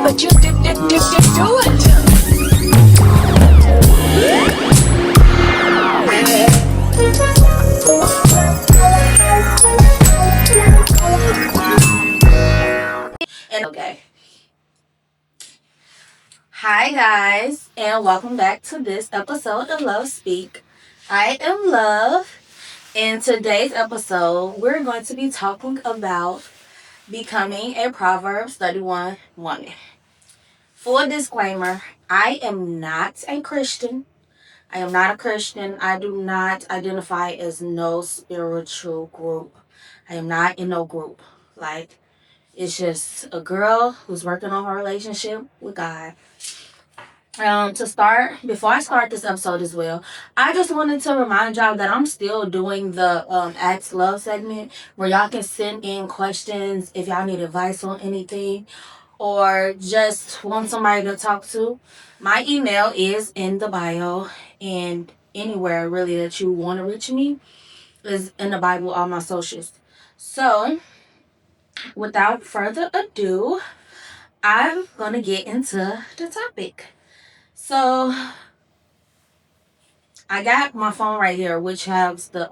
but you do it. And okay. Hi guys, and welcome back to this episode of Love Speak. I am Love. In today's episode, we're going to be talking about becoming a Proverbs 31 woman. Full disclaimer, I am not a Christian. I am not a Christian. I do not identify as no spiritual group. I am not in no group. Like, it's just a girl who's working on her relationship with God. Before I start this episode as well, I just wanted to remind y'all that I'm still doing the Ask Love segment where y'all can send in questions if y'all need advice on anything or just want somebody to talk to. My email is in the bio, and anywhere really that you want to reach me is in the Bible, all my socials. So, without further ado, I'm going to get into the topic. So, I got my phone right here, which has the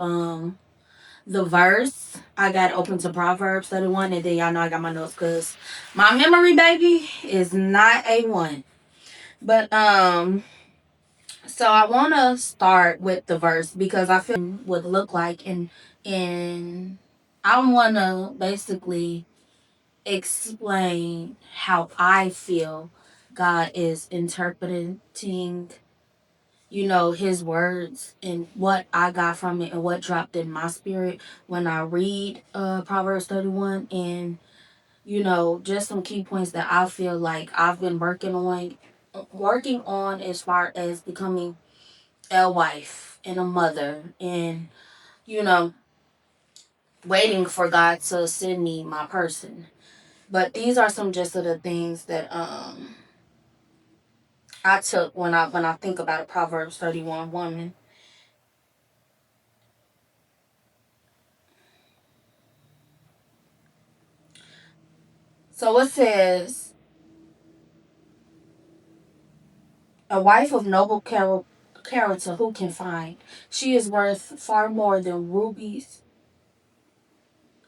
verse. I got open to Proverbs 31, and then y'all know I got my notes because my memory, baby, is not A1. But so I want to start with the verse because I feel would look like, and I want to basically explain how I feel God is interpreting, his words and what I got from it and what dropped in my spirit when I read Proverbs 31, and just some key points that I feel like I've been working on as far as becoming a wife and a mother, and you know waiting for God to send me my person. But these are some just of the things that I took when I think about a Proverbs 31 woman. So it says, a wife of noble character who can find? She is worth far more than rubies.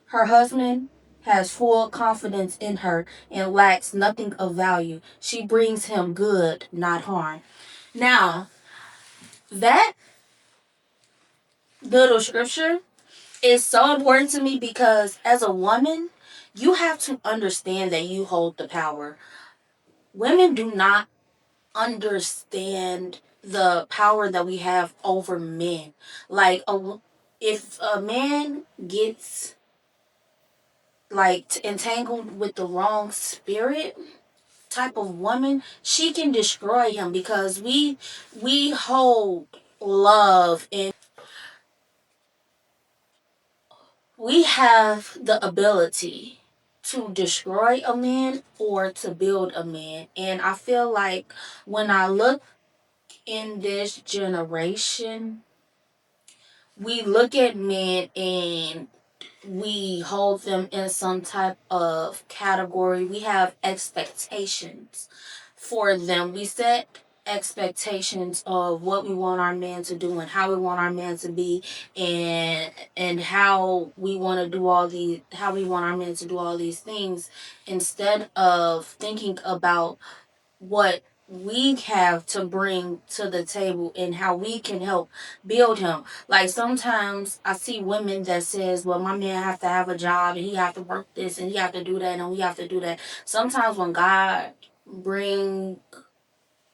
Her husband has full confidence in her and lacks nothing of value. She brings him good, not harm. Now, that little scripture is so important to me because as a woman, you have to understand that you hold the power. Women do not understand the power that we have over men. Like, if a man gets like entangled with the wrong spirit type of woman, she can destroy him because we hold love, and we have the ability to destroy a man or to build a man. And I feel like when I look in this generation, we look at men and we hold them in some type of category. We have expectations for them. We set expectations of what we want our man to do and how we want our man to be, and how we want to do how we want our man to do all these things, instead of thinking about what we have to bring to the table and how we can help build him. Like, sometimes I see women that says, well, my man have to have a job and he have to work this and he have to do that and we have to do that. Sometimes when God bring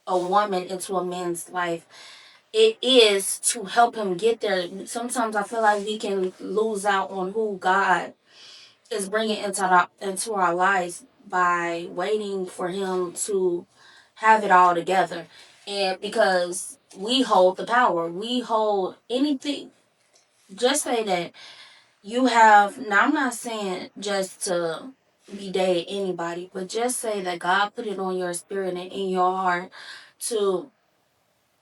a woman into a man's life, it is to help him get there. Sometimes I feel like we can lose out on who God is bringing into our lives by waiting for him to have it all together. And because we hold the power, we hold anything. Just say that you have, now I'm not saying just to be dating anybody, but just say that God put it on your spirit and in your heart to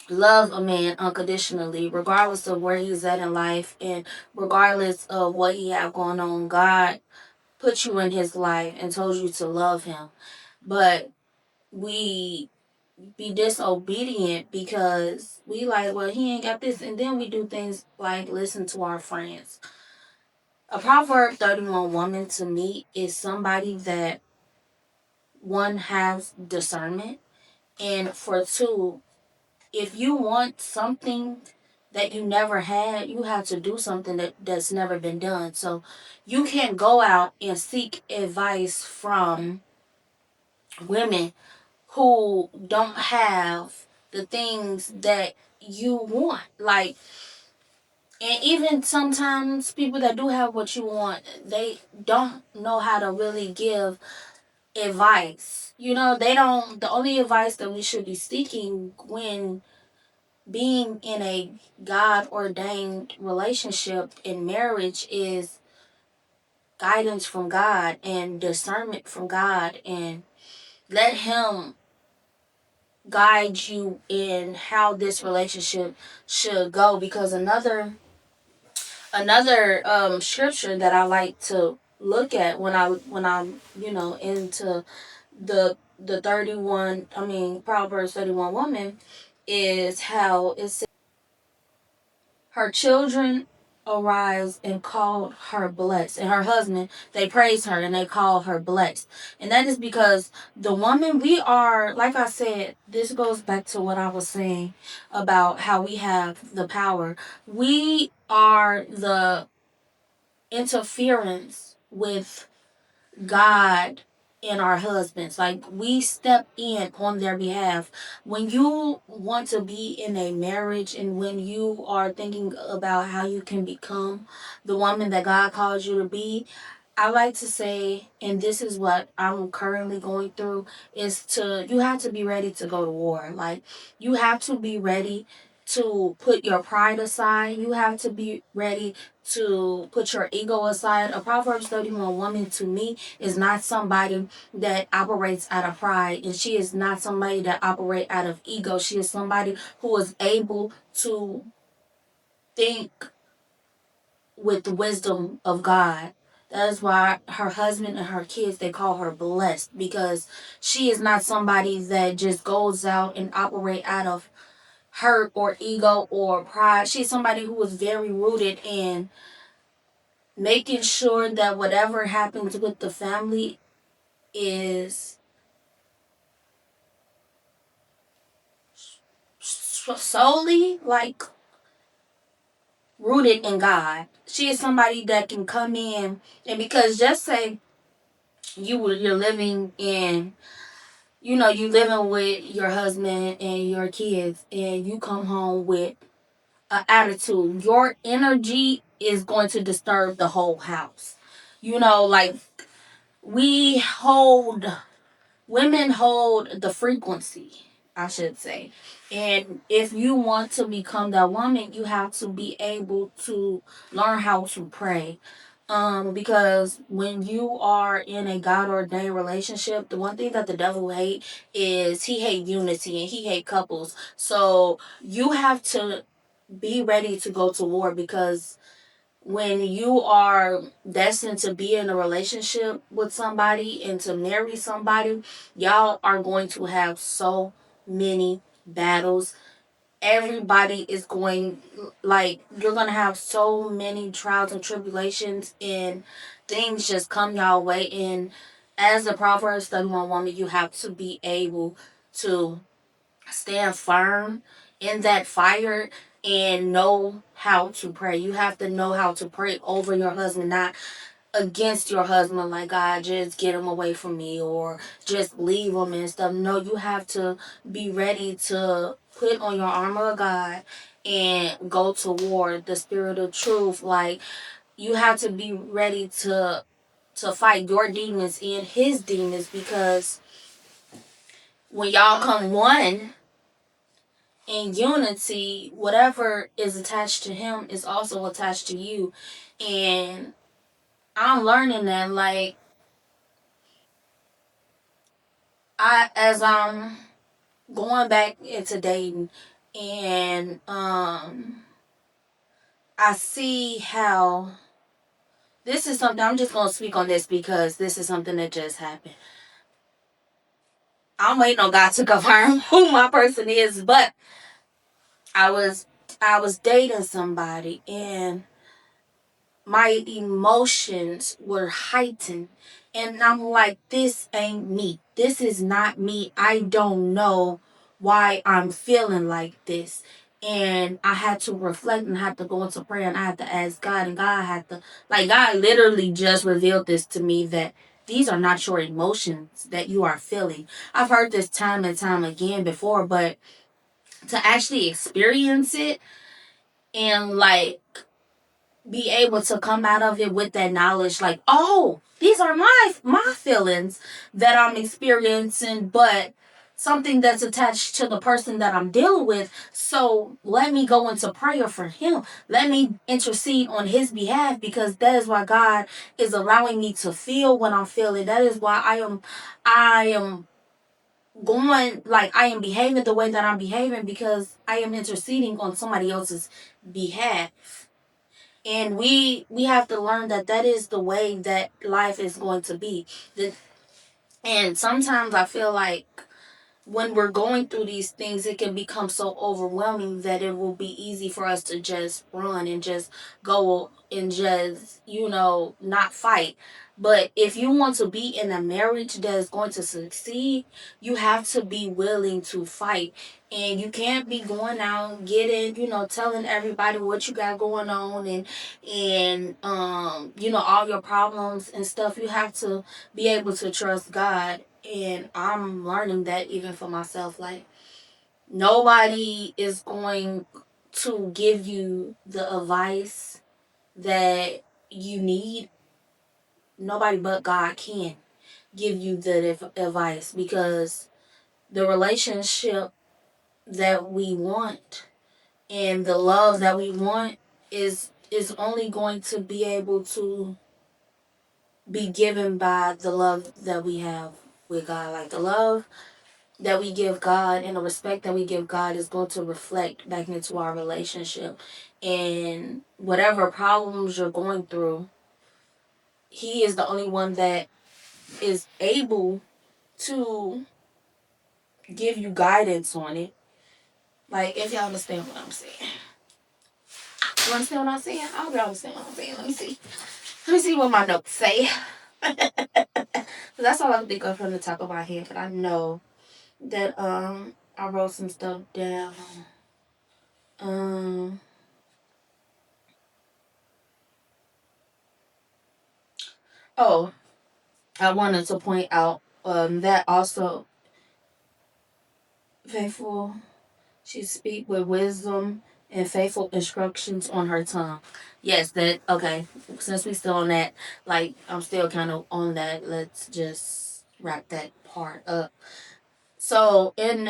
love a man unconditionally, regardless of where he's at in life and regardless of what he have going on. God put you in his life and told you to love him. But we be disobedient because we like, well, he ain't got this, and then we do things like listen to our friends. A Proverb 31 woman to me is somebody that, one, has discernment, and for two, if you want something that you never had, you have to do something that's never been done. So you can't go out and seek advice from women who don't have the things that you want. Like, and even sometimes people that do have what you want, they don't know how to really give advice. You know, they don't, the only advice that we should be seeking when being in a God ordained relationship in marriage is guidance from God and discernment from God, and let Him guide you in how this relationship should go. Because another scripture that I like to look at when I'm into the 31, I mean Proverbs 31 woman, is how it says, her children arise and called her blessed, and her husband, they praise her and they call her blessed. And that is because the woman, we are, like I said, this goes back to what I was saying about how we have the power. We are the interference with God and our husbands. Like, we step in on their behalf. When you want to be in a marriage and when you are thinking about how you can become the woman that God calls you to be, I like to say, and this is what I'm currently going through, is you have to be ready to go to war. Like, you have to be ready to put your pride aside. You have to be ready to put your ego aside. A Proverbs 31 woman to me is not somebody that operates out of pride, and she is not somebody that operates out of ego. She is somebody who is able to think with the wisdom of God. That is why her husband and her kids, they call her blessed, because she is not somebody that just goes out and operate out of hurt or ego or pride. She's somebody who is very rooted in making sure that whatever happens with the family is solely like rooted in God. She is somebody that can come in, and because just say you're living in, you living with your husband and your kids, and you come home with an attitude, your energy is going to disturb the whole house. Like, we hold women hold the frequency, I should say. And if you want to become that woman, you have to be able to learn how to pray. Because when you are in a God ordained relationship, the one thing that the devil hate is he hate unity and he hate couples. So you have to be ready to go to war, because when you are destined to be in a relationship with somebody and to marry somebody, y'all are going to have so many battles. Everybody is going, like, you're going to have so many trials and tribulations, and things just come y'all way. And as a Proverbs 31 woman, you have to be able to stand firm in that fire and know how to pray. You have to know how to pray over your husband, not against your husband, like, God, just get him away from me or just leave him and stuff. No, you have to be ready to put on your armor of God and go to war, the spirit of truth. Like, you have to be ready to fight your demons and his demons, because when y'all come one in unity, whatever is attached to him is also attached to you. And I'm learning that, like, as I'm going back into dating, and I see how this is something, I'm just gonna speak on this because this is something that just happened. I'm waiting on God to confirm who my person is, but I was I was dating somebody and my emotions were heightened, and I'm like, this ain't me. This is not me. I don't know why I'm feeling like this. And I had to reflect and had to go into prayer and I had to ask God, and God had to, like, God literally just revealed this to me, that these are not your emotions that you are feeling. I've heard this time and time again before, but to actually experience it and like be able to come out of it with that knowledge, like, oh, these are my feelings that I'm experiencing, but something that's attached to the person that I'm dealing with. So let me go into prayer for him. Let me intercede on his behalf, because that is why God is allowing me to feel what I'm feeling. That is why I am going, like, I am behaving the way that I'm behaving, because I am interceding on somebody else's behalf. And we have to learn that that is the way that life is going to be. And sometimes I feel like when we're going through these things, it can become so overwhelming that it will be easy for us to just run and just go and just, not fight. But if you want to be in a marriage that is going to succeed, you have to be willing to fight. And you can't be going out getting, telling everybody what you got going on, and all your problems and stuff. You have to be able to trust God. And I'm learning that even for myself. Like, nobody is going to give you the advice that you need. Nobody but God can give you the advice, because the relationship that we want and the love that we want is only going to be able to be given by the love that we have with God. Like, the love that we give God and the respect that we give God is going to reflect back into our relationship. And whatever problems you're going through, He is the only one that is able to give you guidance on it. Like, if y'all understand what I'm saying. You understand what I'm saying? I hope y'all understand what I'm saying. Let me see. Let me see what my notes say. That's all I can think of from the top of my head. But I know that I wrote some stuff down. Um oh, I wanted to point out that also faithful, she speak with wisdom and faithful instructions on her tongue. Yes, that okay. Since we still on that, like, I'm still kind of on that. Let's just wrap that part up. So in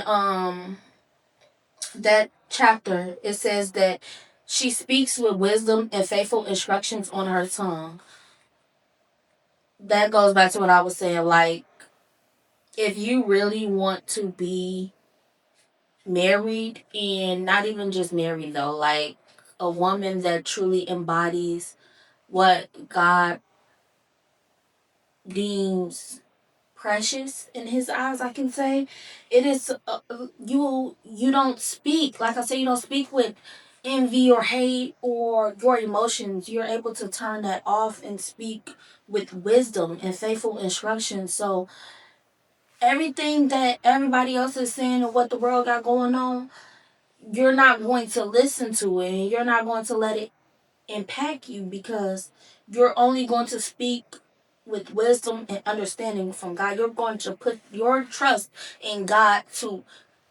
that chapter, it says that she speaks with wisdom and faithful instructions on her tongue. That goes back to what I was saying. Like, if you really want to be married, and not even just married though, like a woman that truly embodies what God deems precious in his eyes, I can say, it is you don't speak, like I say, you don't speak with envy or hate or your emotions. You're able to turn that off and speak with wisdom and faithful instruction. So everything that everybody else is saying and what the world got going on, you're not going to listen to it, and you're not going to let it impact you, because you're only going to speak with wisdom and understanding from God. You're going to put your trust in God to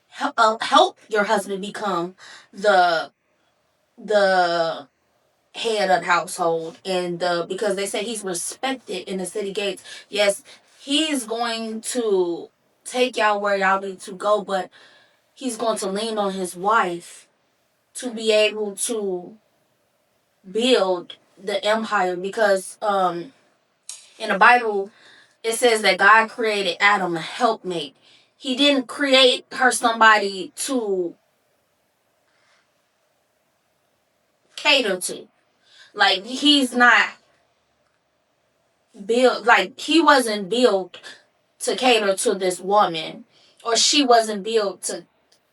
help your husband become the the head of the household, and because they say he's respected in the city gates. Yes, he's going to take y'all where y'all need to go, but he's going to lean on his wife to be able to build the empire, because in the Bible it says that God created Adam a helpmate. He didn't create her somebody to cater to. Like, he's not built, like, he wasn't built to cater to this woman. or she wasn't built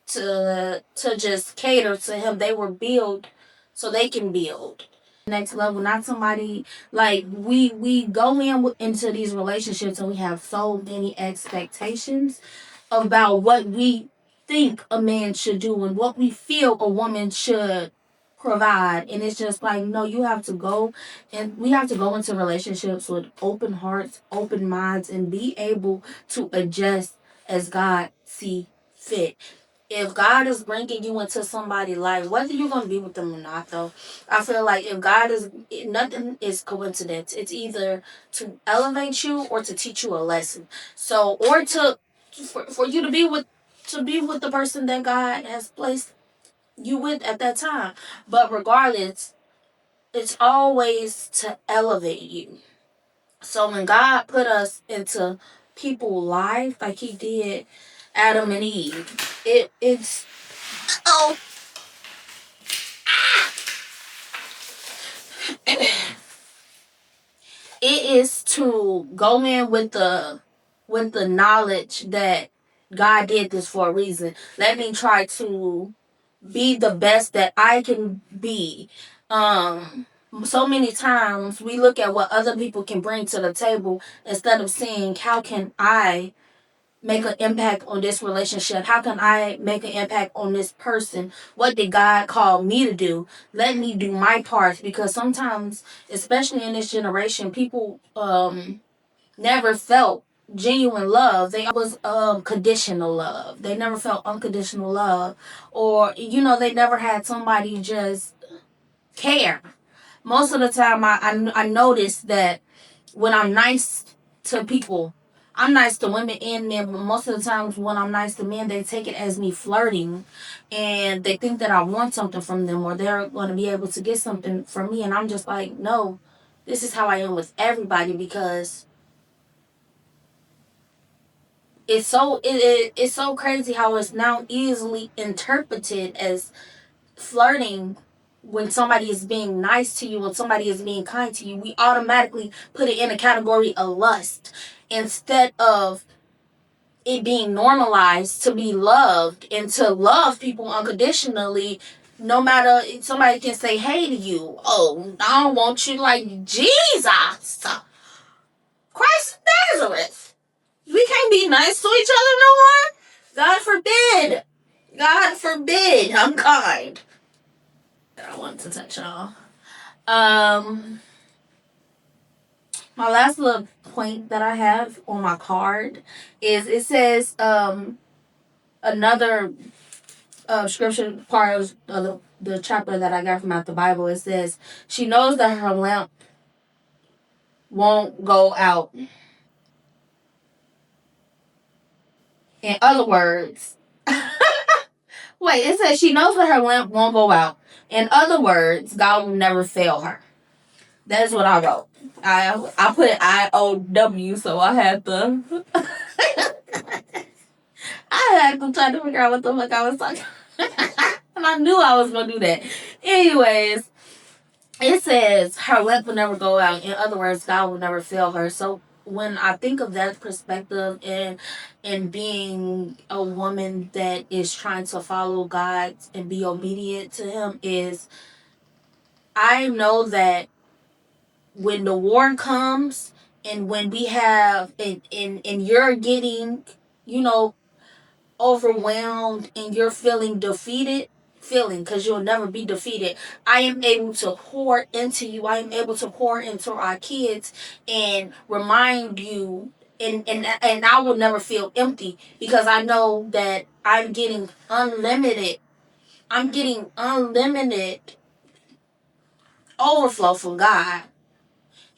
to just cater to him. They were built so they can build next level. Not somebody like we go into these relationships and we have so many expectations about what we think a man should do and what we feel a woman should provide. And it's just like, no, you have to go, and we have to go into relationships with open hearts, open minds, and be able to adjust as God see fit. If God is bringing you into somebody's life, whether you're going to be with them or not, though, I feel like if God is, nothing is coincidence. It's either to elevate you or to teach you a lesson. So, or for you to be with the person that God has placed you with at that time. But regardless, it's always to elevate you. So when God put us into people's life like He did Adam and Eve, it's oh it is to go in with the knowledge that God did this for a reason. Let me try to be the best that I can be. So many times we look at what other people can bring to the table instead of seeing how can I make an impact on this relationship? How can I make an impact on this person? What did God call me to do? Let me do my part, because sometimes, especially in this generation, people never felt genuine love. They always conditional love. They never felt unconditional love, or they never had somebody just care. Most of the time, I noticed that when I'm nice to people, I'm nice to women and men, but most of the times when I'm nice to men, they take it as me flirting, and they think that I want something from them, or they're going to be able to get something from me, and I'm just like, no, this is how I am with everybody, because it's so crazy how it's now easily interpreted as flirting. When somebody is being nice to you, when somebody is being kind to you, we automatically put it in a category of lust instead of it being normalized to be loved and to love people unconditionally. No matter, somebody can say hey to you, oh, I don't want you like Jesus Christ of Nazareth. We can't be nice to each other no more. God forbid. God forbid. I'm kind. I want to touch y'all. My last little point that I have on my card is, it says another scripture part of the chapter that I got from out the Bible. It says she knows that her lamp won't go out. In other words, wait, it says she knows that her lamp won't go out. In other words, God will never fail her. That's what I wrote. I put IOW, so I had to I had to try to figure out what the fuck I was talking. And I knew I was gonna do that. Anyways, it says her lamp will never go out. In other words, God will never fail her. So when I think of that perspective, and being a woman that is trying to follow God and be obedient to Him, is I know that when the war comes, and when we have and you're getting, you know, overwhelmed, and you're feeling defeated, because you'll never be defeated, I am able to pour into you. I am able to pour into our kids and remind you, and I will never feel empty, because I know that I'm getting unlimited overflow from God.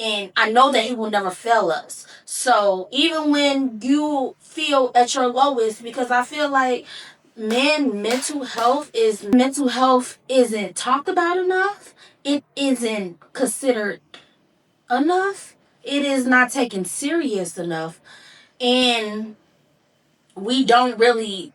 And I know that He will never fail us. So even when you feel at your lowest, because I feel like mental health isn't talked about enough. It isn't considered enough. It is not taken serious enough. And we don't really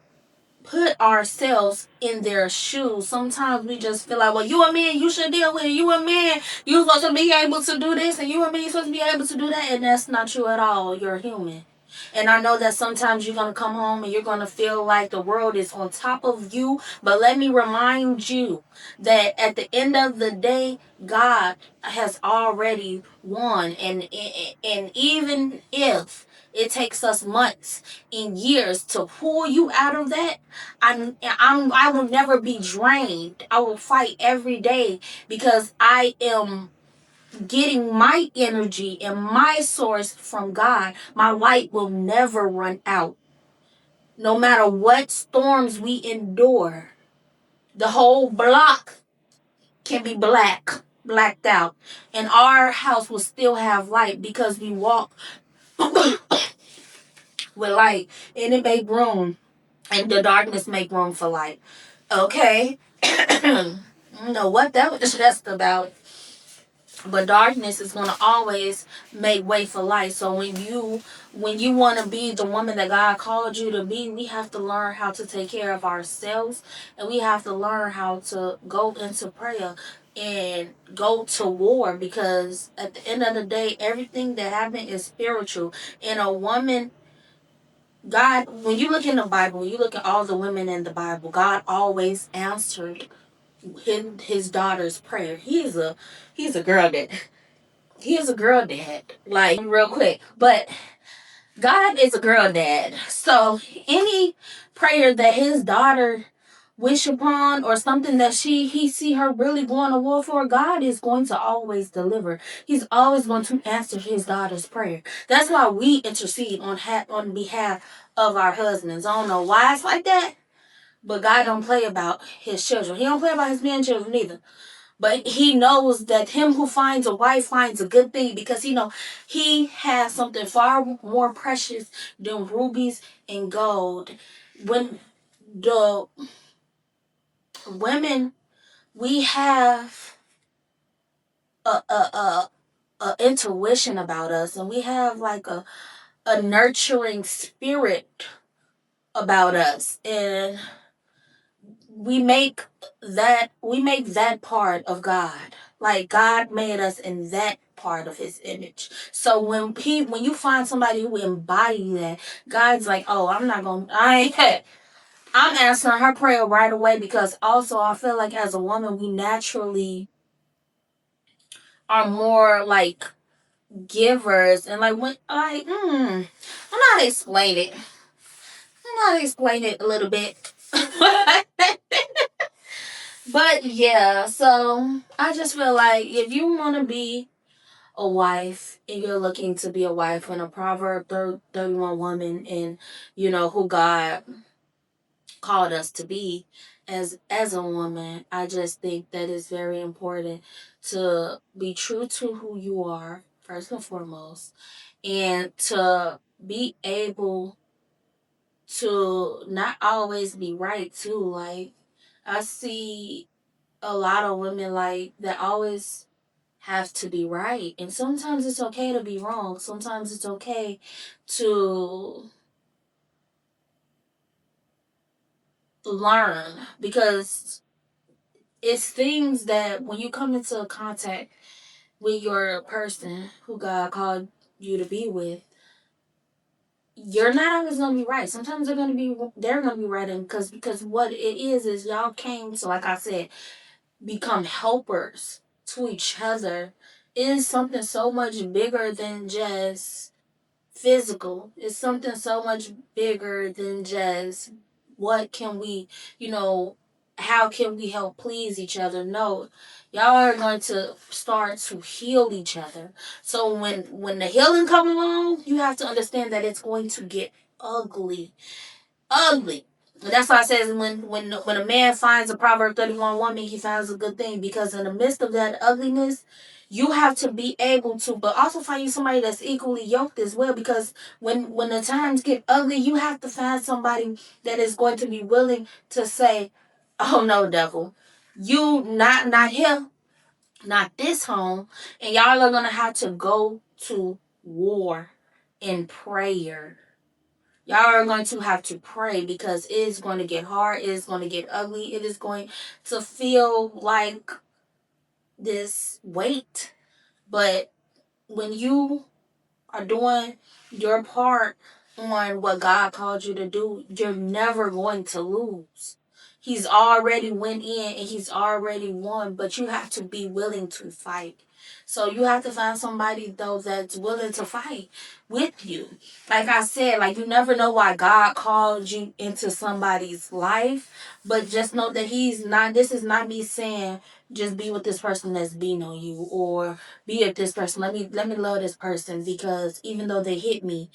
put ourselves in their shoes. Sometimes we just feel like, well, you a man, you should deal with it. You a man, you're supposed to be able to do this, and you a man, you're supposed to be able to do that. And that's not true at all. You're human. And I know that sometimes you're going to come home and you're going to feel like the world is on top of you. But let me remind you that at the end of the day, God has already won. And even if it takes us months and years to pull you out of that, I will never be drained. I will fight every day because I am getting my energy and my source from God. My light will never run out. No matter what storms we endure, the whole block can be blacked out. And our house will still have light because we walk with light. And it make room. And the darkness make room for light. Okay? I don't know what that was just about. But darkness is gonna always make way for light. So when you want to be the woman that God called you to be, we have to learn how to take care of ourselves, and we have to learn how to go into prayer and go to war, because at the end of the day, everything that happened is spiritual. And a woman, God, when you look in the Bible, you look at all the women in the Bible, God always answered his daughter's prayer. He's a girl that he is a girl dad. Like, real quick. But God is a girl dad. So any prayer that his daughter wish upon, or something that he see her really going to war for, God is going to always deliver. He's always going to answer his daughter's prayer. That's why we intercede on behalf of our husbands. I don't know why it's like that, but God don't play about his children. He don't play about his grandchildren either. But he knows that him who finds a wife finds a good thing, because he has something far more precious than rubies and gold. When the women, we have a intuition about us, and we have like a nurturing spirit about us, and we make that part of God. Like, God made us in that part of his image. So when you find somebody who embody that, God's like, oh, I'm answering her prayer right away, because also I feel like as a woman we naturally are more like givers, and like when I'm not explain it. I'm not explain it a little bit. But yeah, so I just feel like if you want to be a wife and you're looking to be a wife and a Proverb 31 woman, and who God called us to be as a woman, I just think that it's very important to be true to who you are first and foremost, and to be able to not always be right too. Like, I see a lot of women like that always have to be right, and sometimes it's okay to be wrong. Sometimes it's okay to learn, because it's things that when you come into contact with your person who God called you to be with, you're not always gonna be right. Sometimes they're gonna be right, and because what it is y'all came to, like I said, become helpers to each other. It is something so much bigger than just physical. It's something so much bigger than just what can we, how can we help please each other. No, y'all are going to start to heal each other. So when the healing comes along, you have to understand that it's going to get ugly. Ugly. And that's why I says when a man finds a Proverb 31 woman, he finds a good thing, because in the midst of that ugliness, you have to be able to, but also find you somebody that's equally yoked as well. Because when the times get ugly, you have to find somebody that is going to be willing to say, "Oh no, devil, you not here, not this home," and y'all are gonna have to go to war in prayer. Y'all are going to have to pray, because it is going to get hard. It is going to get ugly. It is going to feel like this weight. But when you are doing your part on what God called you to do, you're never going to lose. He's already went in and he's already won, but you have to be willing to fight. So you have to find somebody though that's willing to fight with you. Like I said, like you never know why God called you into somebody's life, but just know that he's not, this is not me saying just be with this person that's beating on you, or be with this person. Let me love this person because even though they hit me,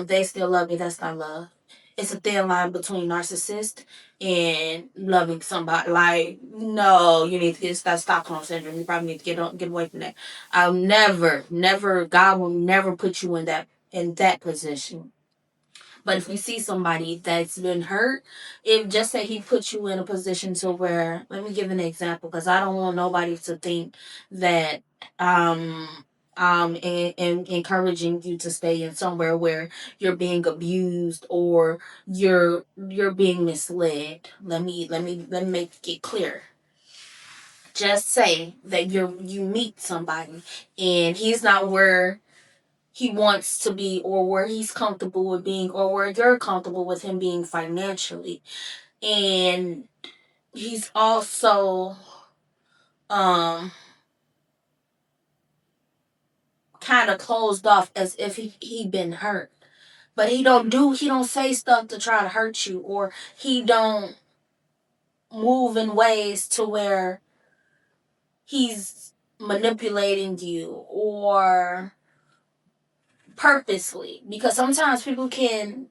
they still love me. That's not love. It's a thin line between narcissist and loving somebody. Like, no, you need to get that Stockholm syndrome. You probably need to get away from that. I'll never, God will never put you in that position. But if you see somebody that's been hurt, if just say he put you in a position to where, let me give an example, because I don't want nobody to think that encouraging you to stay in somewhere where you're being abused or you're being misled. Let me make it clear. Just say that you meet somebody and he's not where he wants to be, or where he's comfortable with being, or where you're comfortable with him being financially, and he's also um kind of closed off as if he been hurt, but he don't say stuff to try to hurt you, or he don't move in ways to where he's manipulating you or purposely, because sometimes people can,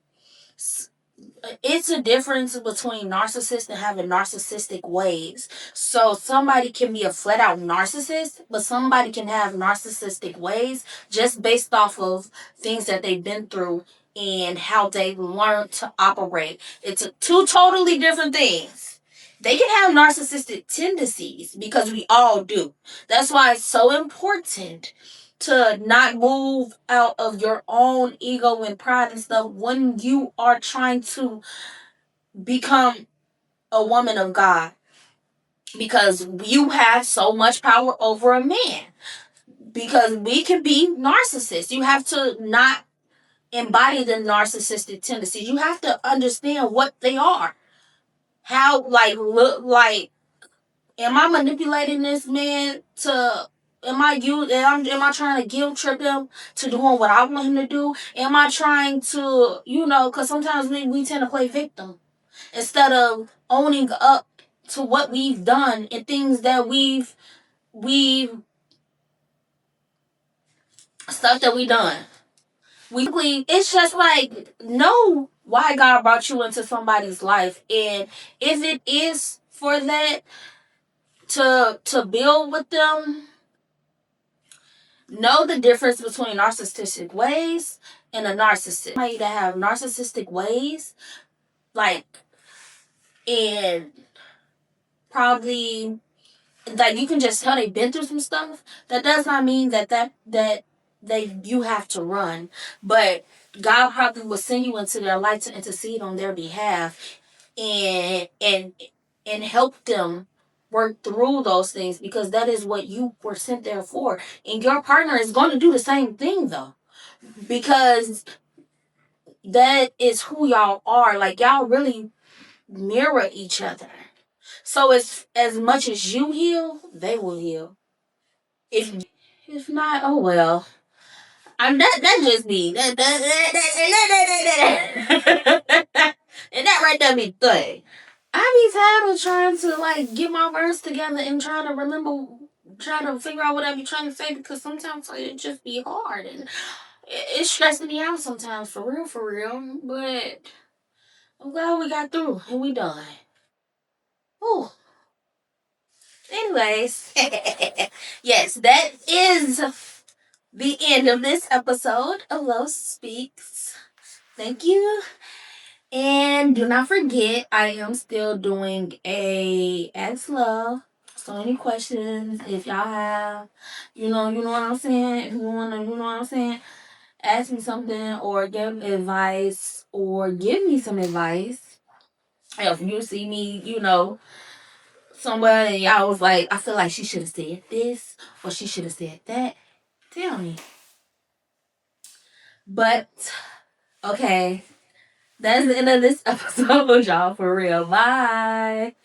it's a difference between narcissists and having narcissistic ways. So somebody can be a flat out narcissist, but somebody can have narcissistic ways just based off of things that they've been through and how they learned to operate. It's two totally different things. They can have narcissistic tendencies because we all do. That's why it's so important to not move out of your own ego and pride and stuff when you are trying to become a woman of God, because you have so much power over a man, because we can be narcissists. You have to not embody the narcissistic tendencies. You have to understand what they are. How, like, look like, am I manipulating this man to, am I trying to guilt trip him to doing what I want him to do? Am I trying to, because sometimes we tend to play victim instead of owning up to what we've done and things that we've stuff that we done. It's just like, know why God brought you into somebody's life, and if it is for that, to build with them, know the difference between narcissistic ways and a narcissist. Somebody that have narcissistic ways, like, and probably, like, you can just tell they've been through some stuff. That does not mean that you have to run, but God probably will send you into their life to intercede on their behalf and help them work through those things, because that is what you were sent there for. And your partner is going to do the same thing though, because that is who y'all are. Like, y'all really mirror each other. So as much as you heal, they will heal. If not, oh well. I'm that just me. And that right there be thing. I be tired of trying to like get my words together and trying to remember, trying to figure out what I be trying to say, because sometimes like, it just be hard and it's stressing me out sometimes, for real, for real. But I'm glad we got through and we done. Oh, anyways, yes, that is the end of this episode of Love Speaks. Thank you. And do not forget, I am still doing a Ask Love. So any questions, if y'all have, you know what I'm saying? If you wanna, you know what I'm saying? Ask me something or give advice or give me some advice. If you see me, somewhere and y'all was like, I feel like she should have said this or she should have said that, tell me. But Okay, that's the end of this episode, y'all. For real. Bye.